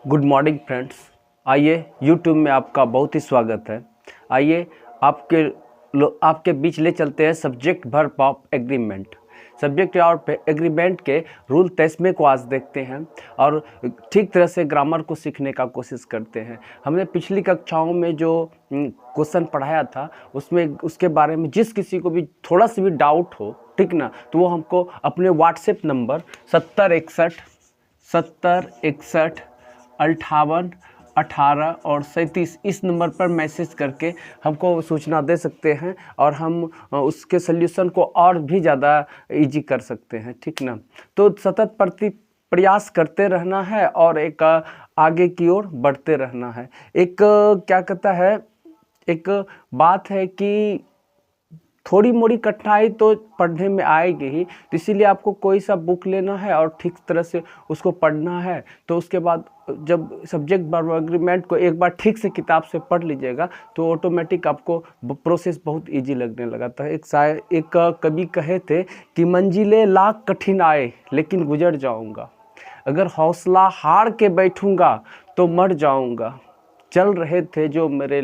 Good morning friends. आइए YouTube में आपका बहुत ही स्वागत है। आइए आपके बीच ले चलते हैं subject verb of agreement. Subject और एग्रीमेंट के रूल 23वें को आज देखते हैं और ठीक तरह से ग्रामर को सीखने का कोशिश करते हैं। हमने पिछली कक्षाओं में जो क्वेश्चन पढ़ाया था उसमें उसके बारे में जिस किसी को भी थोड़ा सा भी डाउट हो, ठीक ना, तो वो हमको अपने व्हाट्सएप नंबर 7061 और 37 इस नंबर पर मैसेज करके हमको सूचना दे सकते हैं और हम उसके सल्यूशन को और भी ज़्यादा इजी कर सकते हैं, ठीक ना। तो सतत प्रयास करते रहना है और एक आगे की ओर बढ़ते रहना है। एक क्या कहता है, एक बात है कि थोड़ी मोड़ी कठिनाई तो पढ़ने में आएगी ही, तो इसीलिए आपको कोई सा बुक लेना है और ठीक तरह से उसको पढ़ना है। तो उसके बाद जब सब्जेक्ट वर्ब एग्रीमेंट को एक बार ठीक से किताब से पढ़ लीजिएगा तो ऑटोमेटिक आपको प्रोसेस बहुत इजी लगने लगा था। एक कवि कहे थे कि मंजिलें लाख कठिन आए लेकिन गुजर जाऊंगा, अगर हौसला हार के बैठूंगा तो मर जाऊंगा, चल रहे थे जो मेरे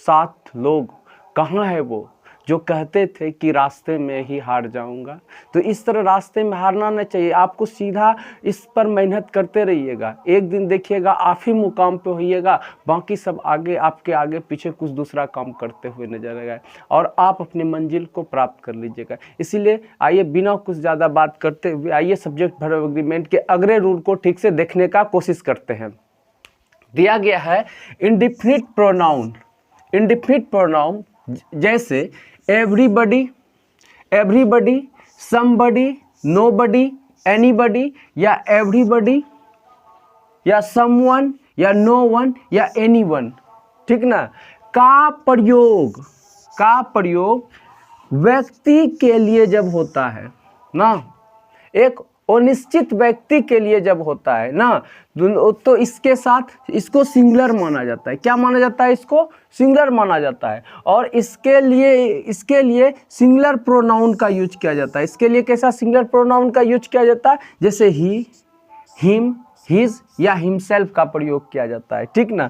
साथ लोग, कहाँ है वो जो कहते थे कि रास्ते में ही हार जाऊंगा। तो इस तरह रास्ते में हारना नहीं चाहिए, आपको सीधा इस पर मेहनत करते रहिएगा। एक दिन देखिएगा आप ही मुकाम पे होइएगा, बाकी सब आगे आपके आगे पीछे कुछ दूसरा काम करते हुए नजर आएगा और आप अपनी मंजिल को प्राप्त कर लीजिएगा। इसीलिए आइए बिना कुछ ज़्यादा बात करते हुए आइए सब्जेक्ट वर्ब एग्रीमेंट के अगले रूल को ठीक से देखने का कोशिश करते हैं। दिया गया है इंडिफिनिट प्रोनाउन। इंडिफिनिट प्रोनाउन जैसे everybody, everybody, somebody, nobody, anybody या एवरीबडी या समवन या नो वन या एनीवन, ठीक ना, का प्रयोग व्यक्ति के लिए जब होता है ना, एक अनिश्चित व्यक्ति के लिए जब होता है ना, तो इसके साथ इसको सिंगुलर माना जाता है। क्या माना जाता है? इसको सिंगुलर माना जाता है और इसके लिए सिंगुलर प्रोनाउन का यूज किया जाता है। इसके लिए कैसा सिंगुलर प्रोनाउन का यूज किया जाता है? जैसे ही, हिम, हिज या हिमसेल्फ का प्रयोग किया जाता है, ठीक ना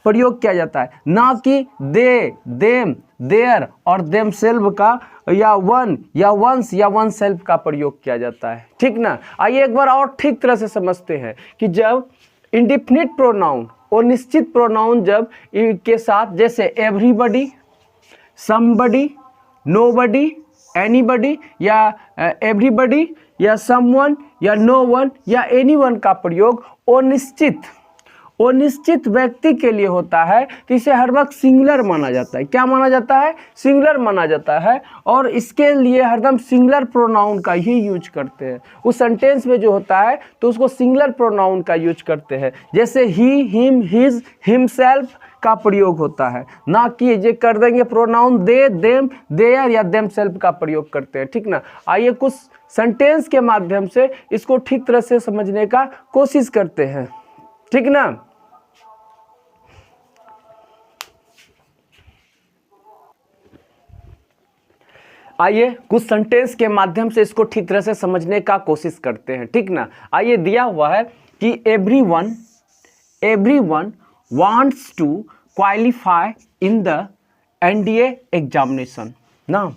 प्रयोग किया जाता है, ना कि दे, देम, देयर और देमसेल्फ का या वन या वंस या वन सेल्फ का प्रयोग किया जाता है, ठीक ना। आइए एक बार और ठीक तरह से समझते हैं कि जब इंडिफिनिट प्रोनाउन और निश्चित प्रोनाउन जब के साथ जैसे एवरीबडी, समबडी, नोबडी, एनीबडी या एवरीबडी या समवन या नो वन या एनीवन का प्रयोग अनिश्चित व्यक्ति के लिए होता है, तो इसे हर वक्त सिंगुलर माना जाता है। क्या माना जाता है? सिंगुलर माना जाता है और इसके लिए हरदम सिंगुलर प्रोनाउन का ही यूज करते हैं। उस सेंटेंस में जो होता है तो उसको सिंगुलर प्रोनाउन का यूज करते हैं। जैसे ही, हिम, हिज, हिमसेल्फ का प्रयोग होता है, ना कि ये कर देंगे प्रोनाउन दे, देम, देयर या देमसेल्फ का प्रयोग करते हैं, ठीक ना। आइए कुछ सेंटेंस के माध्यम से इसको ठीक तरह से समझने का कोशिश करते हैं, ठीक ना। आइए कुछ सेंटेंस के माध्यम से इसको ठीक तरह से समझने का कोशिश करते हैं, ठीक ना। आइए दिया हुआ है कि everyone wants to qualify in the NDA examination ना।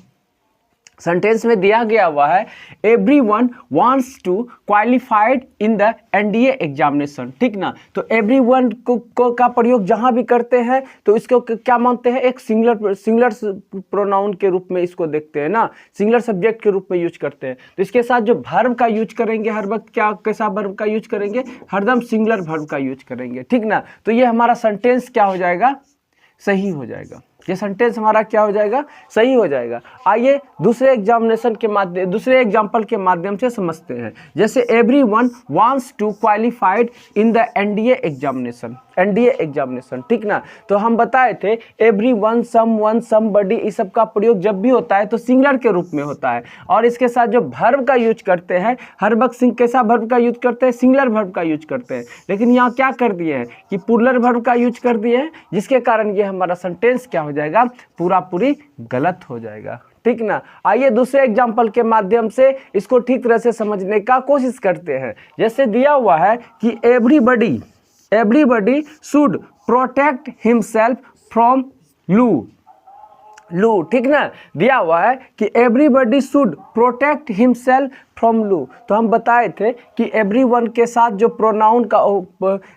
सेंटेंस में दिया गया हुआ है everyone wants to qualified in the NDA examination, ठीक ना। तो एवरीवन को का प्रयोग जहां भी करते हैं तो इसको क्या मानते हैं? एक सिंगुलर प्रोनाउन के रूप में इसको देखते हैं ना, सिंगुलर सब्जेक्ट के रूप में यूज करते हैं। तो इसके साथ जो वर्ब का यूज करेंगे हर वक्त कैसा वर्ब का यूज करेंगे? हरदम सिंगुलर वर्ब का यूज करेंगे, ठीक ना। तो ये हमारा सेंटेंस क्या हो जाएगा? सही हो जाएगा। ये सेंटेंस हमारा क्या हो जाएगा? सही हो जाएगा। आइए दूसरे एग्जाम्पल के माध्यम से समझते हैं। जैसे everyone wants to qualified in the NDA examination, ठीक ना। तो हम बताए थे एवरीवन, समवन, समबडी इस सब का प्रयोग जब भी होता है तो सिंगुलर के रूप में होता है और इसके साथ जो वर्ब का यूज करते हैं हर वक्त कैसा वर्ब का यूज करते हैं? सिंगुलर वर्ब का यूज करते हैं। लेकिन यहाँ क्या कर दिए हैं कि प्लूरल वर्ब का यूज कर दिए हैं, जिसके कारण ये हमारा सेंटेंस क्या हो जाएगा? पूरी गलत हो जाएगा, ठीक ना। आइए दूसरे एग्जाम्पल के माध्यम से इसको ठीक तरह से समझने का कोशिश करते हैं। जैसे दिया हुआ है कि everybody everybody should protect himself from लू, ठीक ना, दिया हुआ है कि everybody should protect himself from लू। तो हम बताए थे कि एवरीवन के साथ जो प्रोनाउन का,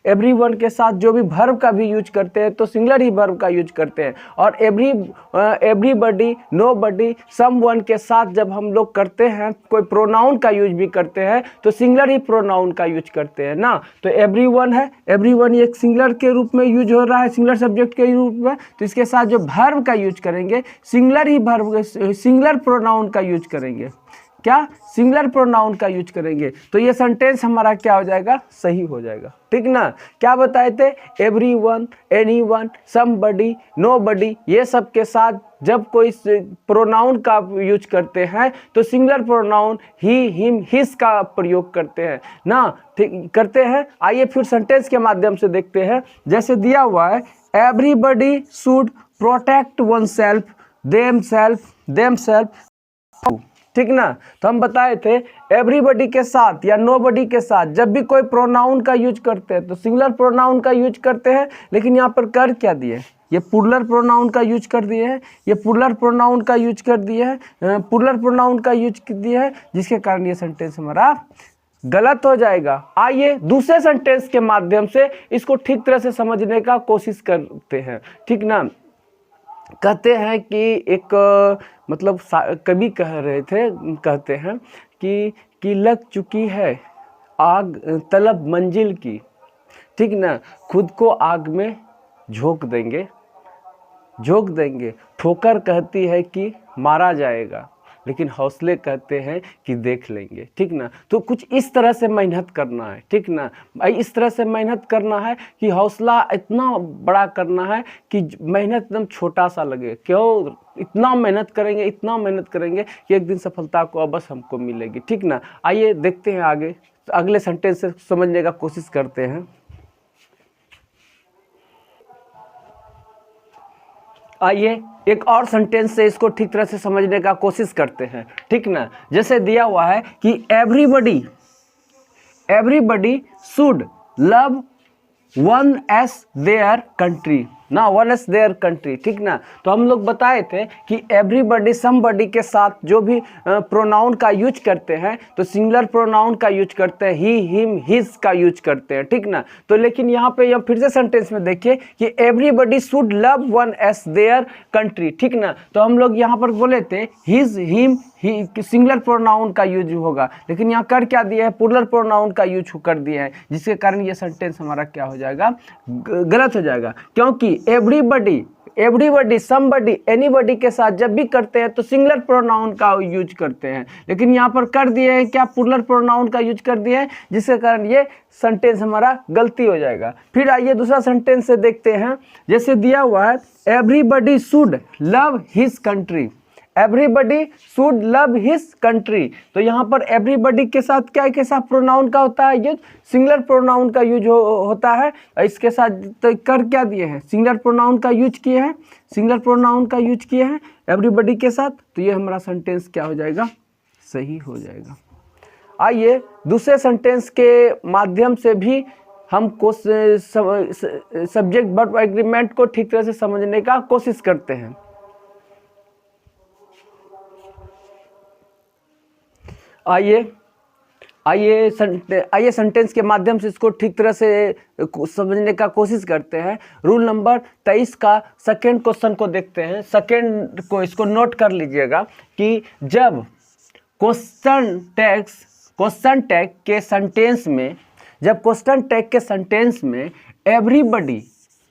एवरीवन के साथ जो भी वर्ब का भी यूज करते हैं तो सिंगुलर ही वर्ब का यूज करते हैं, और एवरीबडी, नोबडी, समवन के साथ जब हम लोग करते हैं कोई प्रोनाउन का यूज भी करते हैं तो सिंगुलर ही प्रोनाउन का यूज करते हैं ना। तो एवरीवन है, एवरीवन एक सिंगुलर के रूप में यूज हो रहा है, सिंगुलर सब्जेक्ट के रूप में, तो इसके साथ जो वर्ब का यूज करेंगे सिंगुलर ही वर्ब, सिंगुलर प्रोनाउन का यूज करेंगे। क्या? सिंगुलर प्रोनाउन का यूज करेंगे, तो ये सेंटेंस हमारा क्या हो जाएगा? सही हो जाएगा, ठीक ना। क्या बताए थे? एवरीवन, एनीवन, समबडी, नोबडी, ये सब के साथ जब कोई प्रोनाउन का यूज करते हैं तो सिंगुलर प्रोनाउन ही, हिम, हिज का प्रयोग करते हैं ना, ठीक करते हैं। आइए फिर सेंटेंस के माध्यम से देखते हैं। जैसे दिया हुआ है, everybody should protect one self, them self, ठीक ना। तो हम बताए थे एवरीबडी के साथ या नोबडी के साथ जब भी कोई प्रोनाउन का यूज करते हैं तो सिंगुलर प्रोनाउन का यूज करते हैं, लेकिन यहाँ पर कर क्या दिए? ये प्लूरल प्रोनाउन का यूज कर दिए हैं, ये प्लूरल प्रोनाउन का यूज कर दिए हैं, प्लूरल प्रोनाउन का यूज कर दिए हैं, जिसके कारण ये सेंटेंस हमारा गलत हो जाएगा। आइए दूसरे सेंटेंस के माध्यम से इसको ठीक तरह से समझने का कोशिश करते हैं, ठीक ना। कहते हैं कि एक मतलब कवि कह रहे थे, कहते हैं कि लग चुकी है आग तलब मंजिल की, ठीक ना, खुद को आग में झोंक देंगे, ठोकर कहती है कि मारा जाएगा, लेकिन हौसले कहते हैं कि देख लेंगे, ठीक ना। तो कुछ इस तरह से मेहनत करना है, ठीक ना, इस तरह से मेहनत करना है कि हौसला इतना बड़ा करना है कि मेहनत एकदम छोटा सा लगे। क्यों? इतना मेहनत करेंगे कि एक दिन सफलता को अवश्य हमको मिलेगी, ठीक ना। आइए देखते हैं आगे, अगले सेंटेंस से समझने का कोशिश करते हैं। आइए एक और सेंटेंस से इसको ठीक तरह से समझने का कोशिश करते हैं, ठीक ना। जैसे दिया हुआ है कि everybody should love one as their country ना, वन एज देयर कंट्री, ठीक ना। तो हम लोग बताए थे कि एवरीबडी, समबडी के साथ जो भी प्रोनाउन का यूज करते हैं तो सिंगुलर प्रोनाउन का यूज करते हैं, ही, हिम, हिज का यूज करते हैं, ठीक ना। तो लेकिन यहाँ पे फिर से सेंटेंस में देखिए कि everybody should love one as their country, ठीक ना। तो हम लोग यहाँ पर बोले थे his, him, he singular pronoun का यूज होगा, लेकिन यहाँ कर क्या दिया है? प्लूरल प्रोनाउन का यूज कर दिया है, जिसके कारण ये सेंटेंस हमारा क्या हो जाएगा? गलत हो जाएगा। क्योंकि एवरीबडी, समबडी, एनीबडी के साथ जब भी करते हैं तो सिंगुलर प्रोनाउन का यूज करते हैं, लेकिन यहाँ पर कर दिए हैं क्या? प्लूरल प्रोनाउन का यूज कर दिए हैं, जिसके कारण ये सेंटेंस हमारा गलती हो जाएगा। फिर आइए दूसरा सेंटेंस से देखते हैं। जैसे दिया हुआ है, everybody should love his country, everybody should love his country. तो यहाँ पर एवरीबडी के साथ क्या के साथ प्रोनाउन का होता है यूज? सिंगुलर प्रोनाउन का यूज होता है। इसके साथ तो कर क्या दिए हैं? सिंगुलर प्रोनाउन का यूज किए हैं, सिंगुलर प्रोनाउन का यूज किए हैं एवरीबडी के साथ। तो ये हमारा सेंटेंस क्या हो जाएगा? सही हो जाएगा। आइए दूसरे सेंटेंस के माध्यम से भी हमको सब्जेक्ट वर्ब एग्रीमेंट को ठीक तरह से समझने का कोशिश करते हैं। आइए सेंटेंस के माध्यम से इसको ठीक तरह से समझने का कोशिश करते हैं। रूल नंबर 23 का सेकेंड क्वेश्चन को देखते हैं। सेकेंड को इसको नोट कर लीजिएगा कि जब क्वेश्चन टैग के सेंटेंस में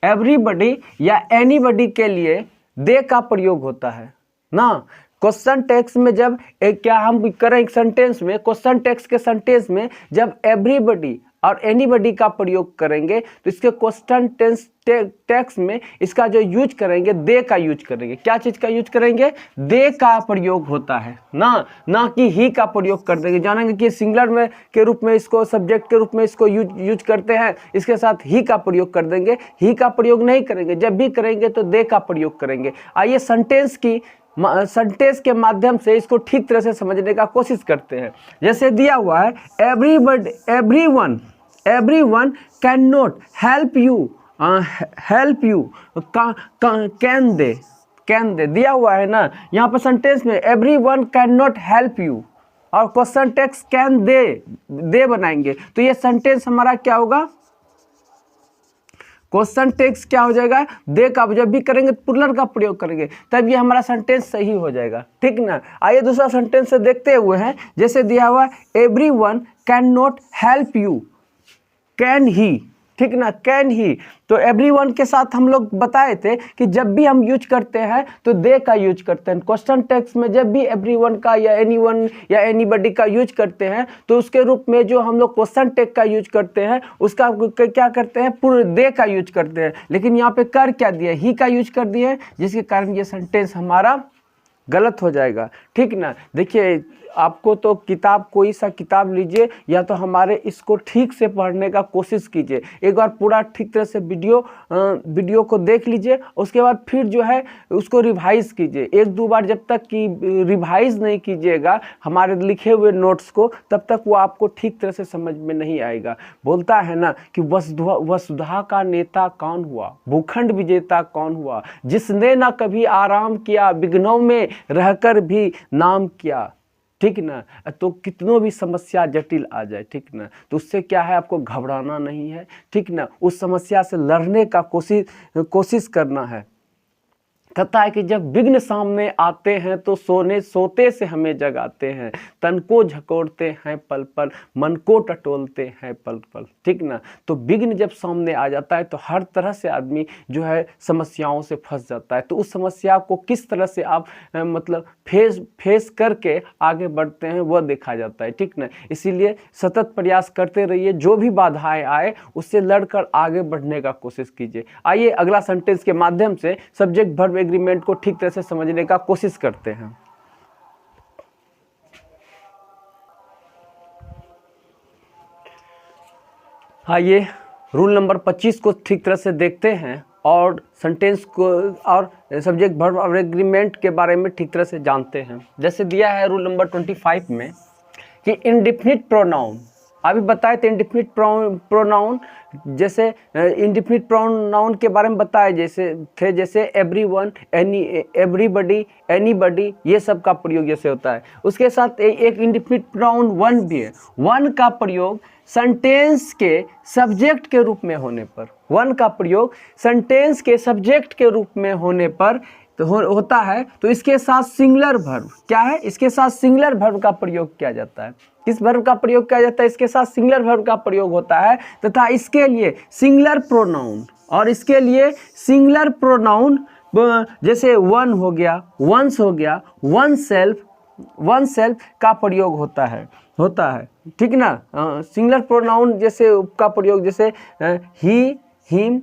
एवरीबडी या एनीबडी के लिए दे का प्रयोग होता है ना। क्वेश्चन टेक्स्ट में जब क्या हम करें सेंटेंस में, क्वेश्चन टेक्स्ट के सेंटेंस में जब एवरीबडी और एनीबडी का प्रयोग करेंगे तो इसके क्वेश्चन टेक्स्ट में इसका जो यूज करेंगे दे का यूज करेंगे। क्या चीज का यूज करेंगे? दे का प्रयोग होता है ना कि ही का प्रयोग कर देंगे। जानेंगे कि सिंगुलर में के रूप में इसको, सब्जेक्ट के रूप में इसको यूज करते हैं, इसके साथ ही का प्रयोग कर देंगे। ही का प्रयोग नहीं करेंगे, जब भी करेंगे तो दे का प्रयोग करेंगे। आइए सेंटेंस के माध्यम से इसको ठीक तरह से समझने का कोशिश करते हैं। जैसे दिया हुआ है everyone cannot help you, can they दिया हुआ है ना यहाँ पर सेंटेंस में, everyone cannot help you और क्वेश्चन टेक्स्ट कैन दे बनाएंगे तो ये सेंटेंस हमारा क्या होगा, क्वेश्चन टेक्स्ट क्या हो जाएगा, दे का जब भी करेंगे प्लूरल का प्रयोग करेंगे तब ये हमारा सेंटेंस सही हो जाएगा, ठीक ना। आइए दूसरा सेंटेंस से देखते हुए हैं, जैसे दिया हुआ everyone can not help you, can he, ठीक ना, कैन ही। तो एवरीवन के साथ हम लोग बताए थे कि जब भी हम यूज करते हैं तो दे का यूज करते हैं, क्वेश्चन टेक्स्ट में जब भी एवरीवन का या एनीवन या एनीबॉडी का यूज करते हैं तो उसके रूप में जो हम लोग क्वेश्चन टेक्स्ट का यूज करते हैं उसका क्या करते हैं, पूरे दे का यूज करते हैं। लेकिन यहाँ पे कर क्या दिया, ही का यूज कर दिया है, जिसके कारण ये सेंटेंस हमारा गलत हो जाएगा, ठीक ना। देखिए आपको तो किताब, कोई सा किताब लीजिए या तो हमारे इसको ठीक से पढ़ने का कोशिश कीजिए, एक बार पूरा ठीक तरह से वीडियो को देख लीजिए, उसके बाद फिर जो है उसको रिवाइज कीजिए। एक दो बार जब तक कि रिवाइज नहीं कीजिएगा हमारे लिखे हुए नोट्स को, तब तक वो आपको ठीक तरह से समझ में नहीं आएगा। बोलता है ना कि वसुधा का नेता कौन हुआ, भूखंड विजेता कौन हुआ, जिसने ना कभी आराम किया, विघ्नों में रहकर भी नाम किया, ठीक ना। तो कितनों भी समस्या जटिल आ जाए, ठीक ना, तो उससे क्या है, आपको घबराना नहीं है, ठीक ना, उस समस्या से लड़ने का कोशिश करना है। कहता है कि जब विघ्न सामने आते हैं तो सोते से हमें जगाते हैं, तन को झकोड़ते हैं पल पल, मन को टटोलते हैं पल पल, ठीक ना। तो विघ्न जब सामने आ जाता है तो हर तरह से आदमी जो है समस्याओं से फंस जाता है। तो उस समस्या को किस तरह से आप मतलब फेस करके आगे बढ़ते हैं वह देखा जाता है, ठीक ना। इसीलिए सतत प्रयास करते रहिए, जो भी बाधाएं आए उससे लड़कर आगे बढ़ने का कोशिश कीजिए। आइए अगला सेंटेंस के माध्यम से सब्जेक्ट वर्ब एग्रीमेंट को ठीक तरह से समझने का कोशिश करते हैं। आइए रूल नंबर 25 को ठीक तरह से देखते हैं और सेंटेंस को और सब्जेक्ट वर्ब एग्रीमेंट के बारे में ठीक तरह से जानते हैं। जैसे दिया है रूल नंबर 25 में कि इंडेफिनिट प्रोनाउन, अभी बताए थे इंडेफिनिट प्रोनाउन, जैसे इंडेफिनिट प्रोनाउन के बारे में बताए जैसे एवरीवन, एवरीबॉडी, एनीबॉडी, ये सब का प्रयोग जैसे होता है। उसके साथ एक इंडेफिनिट प्रोनाउन वन भी है। वन का प्रयोग सेंटेंस के सब्जेक्ट के रूप में होने पर, वन का प्रयोग सेंटेंस के सब्जेक्ट के रूप में होने पर तो होता है। तो इसके साथ सिंगुलर वर्ब क्या है, इसके साथ सिंगुलर वर्ब का प्रयोग किया जाता है। किस वर्ब का प्रयोग किया जाता है, इसके साथ सिंगुलर वर्ब का प्रयोग होता है तथा इसके लिए सिंगुलर प्रोनाउन, और इसके लिए सिंगुलर प्रोनाउन जैसे वन हो गया, वंस हो गया, वन सेल्फ का प्रयोग होता है, ठीक ना। सिंगुलर प्रोनाउन जैसे का प्रयोग जैसे ही, हिम,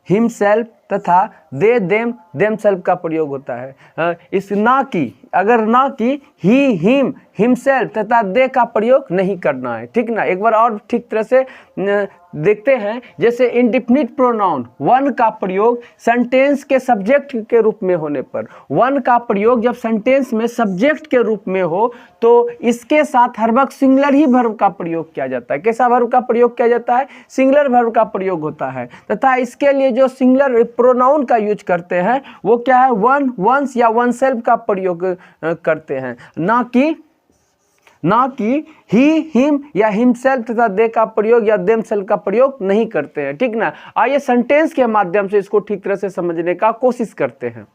हिमसेल्फ तथा दे, देम सेल्फ का प्रयोग होता है। इस ना की, अगर ना की ही, हिम, हिमसेल्फ तथा दे का प्रयोग नहीं करना है, ठीक ना। एक बार और ठीक तरह से देखते हैं, जैसे इंडेफिनिट प्रोनाउन वन का प्रयोग सेंटेंस के सब्जेक्ट के रूप में होने पर, वन का प्रयोग जब सेंटेंस में सब्जेक्ट के रूप में हो तो इसके साथ हर वक्त सिंगुलर ही वर्ब का प्रयोग किया जाता है। कैसा वर्ब का प्रयोग किया जाता है, सिंगुलर वर्ब का प्रयोग होता है तथा इसके लिए जो सिंगुलर प्रोनाउन का यूज करते हैं वो क्या है, वन, वंस या वन सेल्फ का प्रयोग करते हैं, ना कि ही, हिम या हिमसेल्फ तथा दे का प्रयोग या देम सेल्फ का प्रयोग नहीं करते हैं, ठीक ना। आइए सेंटेंस के माध्यम से इसको ठीक तरह से समझने का कोशिश करते हैं।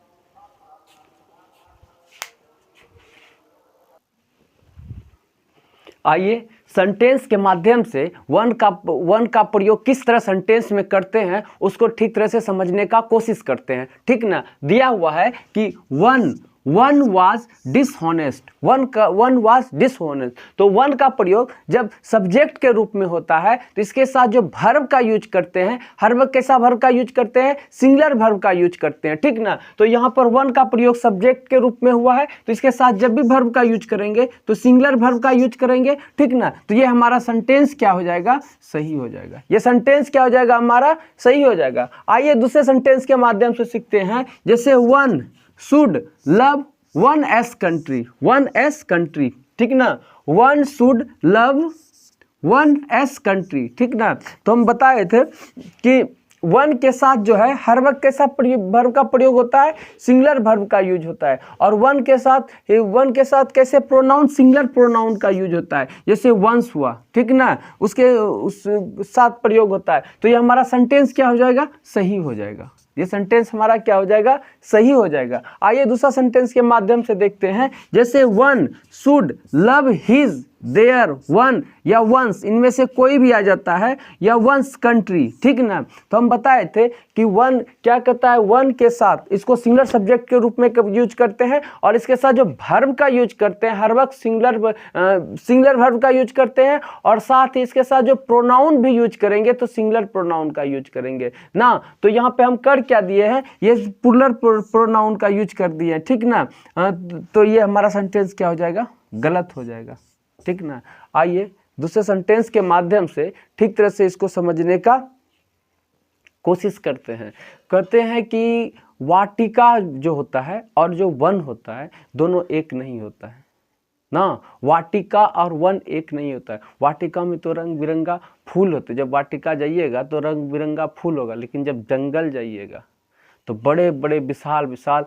आइए सेंटेंस के माध्यम से वन का प्रयोग किस तरह सेंटेंस में करते हैं उसको ठीक तरह से समझने का कोशिश करते हैं, ठीक ना। दिया हुआ है कि one was dishonest, one was dishonest. तो वन का प्रयोग जब सब्जेक्ट के रूप में होता है तो इसके साथ जो वर्ब का यूज करते हैं, हर वक्त कैसा वर्ब का यूज करते हैं, सिंगुलर वर्ब का यूज करते हैं, ठीक ना। तो यहाँ पर वन का प्रयोग सब्जेक्ट के रूप में हुआ है तो इसके साथ जब भी वर्ब का यूज करेंगे तो सिंगुलर वर्ब का यूज करेंगे, ठीक ना। तो ये हमारा सेंटेंस क्या हो जाएगा, सही हो जाएगा। ये सेंटेंस क्या हो जाएगा, हमारा सही हो जाएगा। आइए दूसरे सेंटेंस के माध्यम से सीखते हैं, जैसे one should love one S country, ठीक ना। One should love one S country, ठीक ना। तो हम बताए थे कि वन के साथ जो है हर वक्त कैसा वर्ब का प्रयोग होता है, सिंगुलर वर्ब का यूज होता है। और वन के साथ कैसे प्रोनाउन, सिंगुलर प्रोनाउन का यूज होता है, जैसे वंस हुआ, ठीक ना, उसके उस साथ प्रयोग होता है। तो ये हमारा सेंटेंस क्या हो जाएगा, सही हो जाएगा। ये सेंटेंस हमारा क्या हो जाएगा, सही हो जाएगा। आइए दूसरा सेंटेंस के माध्यम से देखते हैं। जैसे one should love his their one या वंस, इनमें से कोई भी आ जाता है, या वंस कंट्री, ठीक ना। तो हम बताए थे कि वन क्या कहता है, वन के साथ इसको सिंगुलर सब्जेक्ट के रूप में यूज करते हैं, और इसके साथ जो वर्ब का यूज करते हैं हर वक्त सिंगुलर वर्ब का यूज करते हैं, और साथ ही इसके साथ जो प्रोनाउन भी यूज करेंगे तो सिंगुलर प्रोनाउन का यूज करेंगे ना। तो यहाँ पे हम कर क्या दिए हैं, ये प्लूरल प्रोनाउन का यूज कर दिए हैं, ठीक ना। तो ये हमारा सेंटेंस क्या हो जाएगा, गलत हो जाएगा, ठीक ना। आइए दूसरे सेंटेंस के माध्यम से ठीक तरह से इसको समझने का कोशिश करते हैं। कहते हैं कि वाटिका जो होता है और जो वन होता है दोनों एक नहीं होता है ना। वाटिका और वन एक नहीं होता है। वाटिका में तो रंग बिरंगा फूल होते, जब वाटिका जाइएगा तो रंग बिरंगा फूल होगा, लेकिन जब जंगल जाइएगा तो बड़े बड़े विशाल विशाल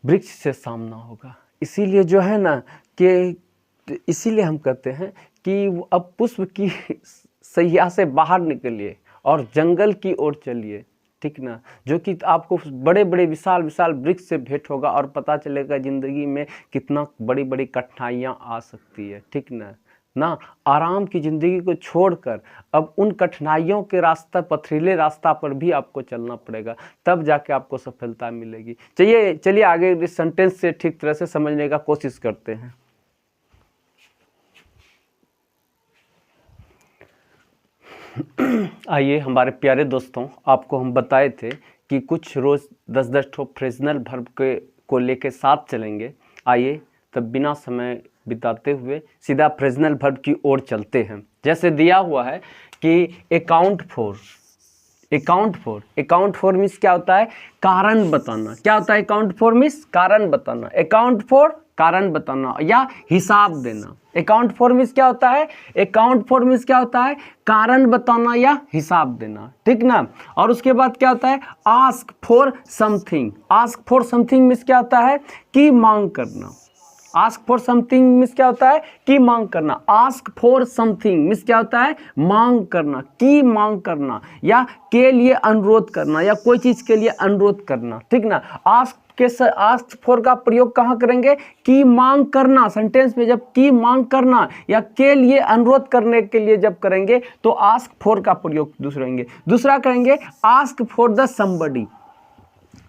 वृक्ष से सामना होगा। इसीलिए जो है ना कि इसीलिए हम कहते हैं कि अब पुष्प की सैया से बाहर निकलिए और जंगल की ओर चलिए, ठीक ना, जो कि आपको बड़े बड़े विशाल विशाल वृक्ष से भेंट होगा और पता चलेगा ज़िंदगी में कितना बड़ी बड़ी कठिनाइयाँ आ सकती है, ठीक ना। आराम की ज़िंदगी को छोड़कर अब उन कठिनाइयों के रास्ता, पथरीले रास्ता पर भी आपको चलना पड़ेगा, तब जाके आपको सफलता मिलेगी। चलिए आगे इस सेंटेंस से ठीक तरह से समझने का कोशिश करते हैं। आइए हमारे प्यारे दोस्तों, आपको हम बताए थे कि कुछ रोज़ 10-10 ठो फ्रेजनल वर्ब को लेके साथ चलेंगे। आइए तब बिना समय बिताते हुए सीधा फ्रेजनल वर्ब की ओर चलते हैं। जैसे दिया हुआ है कि अकाउंट फॉर मीन्स क्या होता है, कारण बताना। क्या होता है अकाउंट फॉर मीन्स, कारण बताना। अकाउंट फॉर कारण बताना या हिसाब देना। अकाउंट फॉर मीन्स क्या होता है, अकाउंट फॉर मीन्स क्या होता है, कारण बताना या हिसाब देना, ठीक ना। और उसके बाद क्या होता है, ask for something. Ask for something means क्या होता है, कि मांग करना। आस्क फॉर समथिंग मीन्स क्या होता है, कि मांग करना। आस्क फॉर समथिंग मीन्स क्या होता है, मांग करना, की मांग करना, या के लिए अनुरोध करना, या कोई चीज के लिए अनुरोध करना, ठीक ना। आस्क फॉर का प्रयोग कहाँ करेंगे, की मांग करना। सेंटेंस में जब की मांग करना या के लिए अनुरोध करने के लिए जब करेंगे तो आस्क फॉर का प्रयोग दूसरा करेंगे ask for the somebody.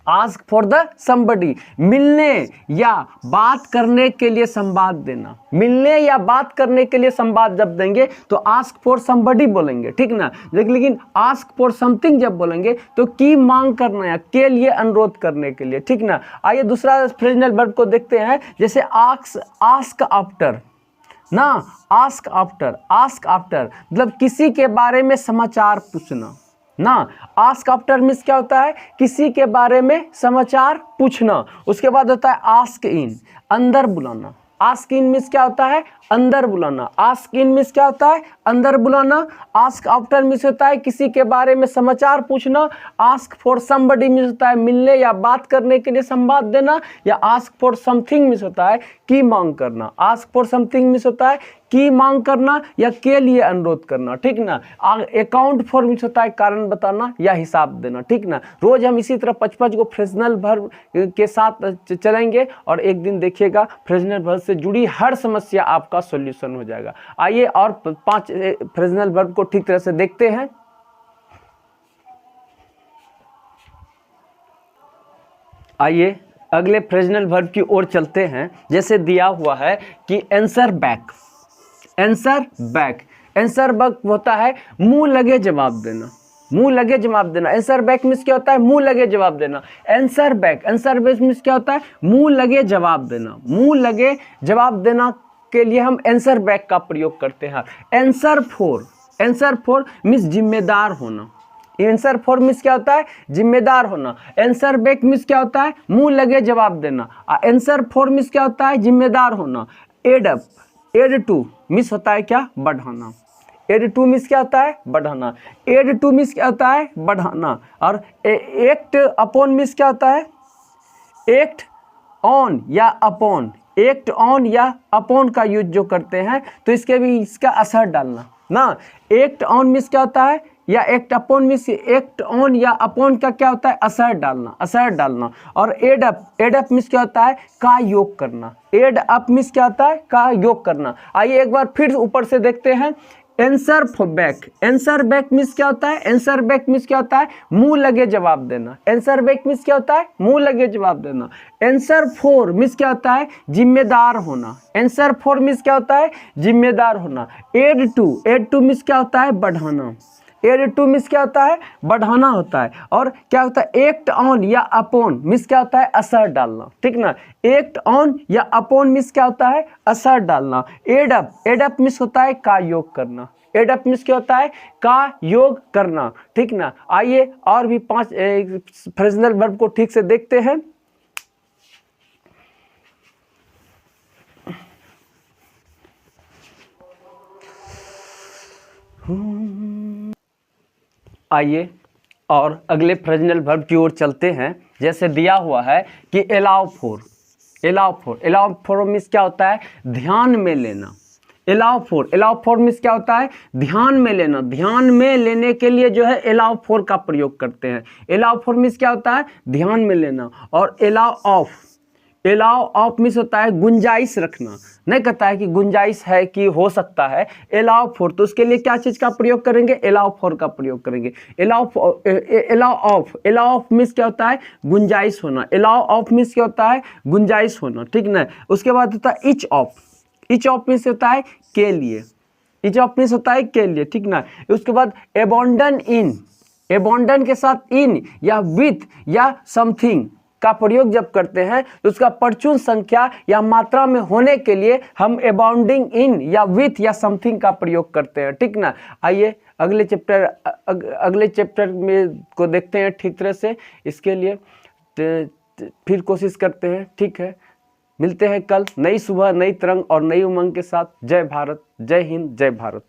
Ask for the somebody, मिलने या बात करने के लिए संवाद देना। मिलने या बात करने के लिए संवाद जब देंगे तो आस्क फॉर समबडी बोलेंगे, ठीक ना। लेकिन आस्क फॉर समथिंग जब बोलेंगे तो की मांग करना या के लिए अनुरोध करने के लिए, ठीक ना। आइए दूसरा फ्रेजनल वर्ब को देखते हैं। जैसे आस्क आफ्टर ना, आस्क आफ्टर मतलब किसी के बारे में समाचार पूछना ना। आस्क आफ्टर मीन्स क्या होता है, किसी के बारे में समाचार पूछना। उसके बाद होता है आस्क इन, अंदर बुलाना। आस्क इन मीन्स क्या होता है, अंदर बुलाना। आस्क इन मीन्स क्या होता है, अंदर बुलाना। आस्क आफ्टर मीन्स होता है किसी के बारे में समाचार पूछना। आस्क फॉर समबडी मीन्स होता है मिलने या बात करने के लिए संवाद देना। या आस्क फॉर समथिंग मीन्स होता है की मांग करना। आस्क फॉर समथिंग मीन्स होता है की मांग करना या के लिए अनुरोध करना, ठीक ना। अकाउंट फॉर मीन्स होता है कारण बताना या हिसाब देना, ठीक ना। रोज हम इसी तरह 55 को फ्रेजनल वर्ब के साथ चलेंगे और एक दिन देखिएगा फ्रेजनल वर्ब से जुड़ी हर समस्या आपका सॉल्यूशन हो जाएगा। आइए और 5 फ्रेजनल वर्ब को ठीक तरह से देखते हैं। आइए अगले फ्रेजनल वर्ब की ओर चलते हैं। जैसे दिया हुआ है कि आंसर बैक होता है मुंह लगे जवाब देना। आंसर बैक मीन्स क्या होता है, मुंह लगे जवाब देना। आंसर बैक मीन्स क्या होता है, मुंह लगे जवाब देना के लिए हम आंसर बैक का प्रयोग करते हैं। आंसर फॉर मीन्स जिम्मेदार होना। आंसर फॉर मीन्स क्या होता है, जिम्मेदार होना। आंसर बैक मीन्स क्या होता है, मुंह लगे जवाब देना। आंसर फॉर मीन्स क्या होता है, जिम्मेदार होना। एड टू मीन्स होता है क्या, बढ़ाना। एड टू मीन्स क्या होता है, बढ़ाना। एड टू मीन्स क्या होता है, बढ़ाना। और एक्ट अपॉन मीन्स क्या होता है, एक्ट ऑन या अपॉन, एक्ट ऑन या अपॉन का यूज जो करते हैं तो इसके भी इसका असर डालना ना। एक्ट ऑन मीन्स क्या होता है, या act upon means act on या अपॉन का क्या होता है, असर डालना, असर डालना। और एड अप मीन्स क्या होता है, का योग करना। एड अप मीन्स क्या होता है, का योग करना। आइए एक बार फिर ऊपर से देखते हैं। Answer back, answer back means क्या होता है, आंसर बैक मीन्स क्या होता है, मुंह लगे जवाब देना। आंसर बैक मीन्स क्या होता है, मुंह लगे जवाब देना। आंसर फॉर मीन्स क्या होता है, जिम्मेदार होना। आंसर फॉर मीन्स क्या होता है, जिम्मेदार होना। एड टू मीन्स क्या होता है, बढ़ाना। एड टू मीन्स क्या होता है, बढ़ाना होता है। और क्या होता है, एक्ट ऑन या अपॉन मीन्स क्या होता है, असर डालना, ठीक ना। एक्ट ऑन या अपॉन मीन्स क्या होता है, असर डालना। एड अप मीन्स होता है का योग करना। एड अप मीन्स क्या होता है, का योग करना, ठीक ना। आइए और भी 5 फ्रेजनल वर्ब को ठीक से देखते हैं। आइए और अगले फ्रेजनल वर्ब की ओर चलते हैं। जैसे दिया हुआ है कि अलाउ फॉर मीन्स क्या होता है, ध्यान में लेना। अलाउ फॉर मीन्स क्या होता है, ध्यान में लेना। ध्यान में लेने के लिए जो है अलाउ फॉर का प्रयोग करते हैं। अलाउ फॉर मीन्स क्या होता है, ध्यान में लेना। और अलाउ ऑफ मीन्स होता है गुंजाइश रखना। नहीं कहता है कि गुंजाइश है कि हो सकता है, अलाउ फॉर, तो उसके लिए क्या चीज का प्रयोग करेंगे, अलाउ फॉर का प्रयोग करेंगे। अलाउ ऑफ मीन्स क्या होता है, गुंजाइश होना। अलाउ ऑफ मीन्स क्या होता है, गुंजाइश होना, ठीक ना। उसके बाद होता है इच ऑफ मीन्स होता है के लिए। इच ऑफ मीन्स होता है के लिए, ठीक ना। उसके बाद एबॉन्डन के साथ इन या विथ या समथिंग का प्रयोग जब करते हैं तो उसका परचून संख्या या मात्रा में होने के लिए हम अबाउंडिंग इन या विथ या समथिंग का प्रयोग करते हैं, ठीक ना। आइए अगले चैप्टर में को देखते हैं ठीक तरह से। इसके लिए फिर कोशिश करते हैं, ठीक है। मिलते हैं कल नई सुबह, नई तरंग और नई उमंग के साथ। जय भारत, जय हिंद, जय भारत।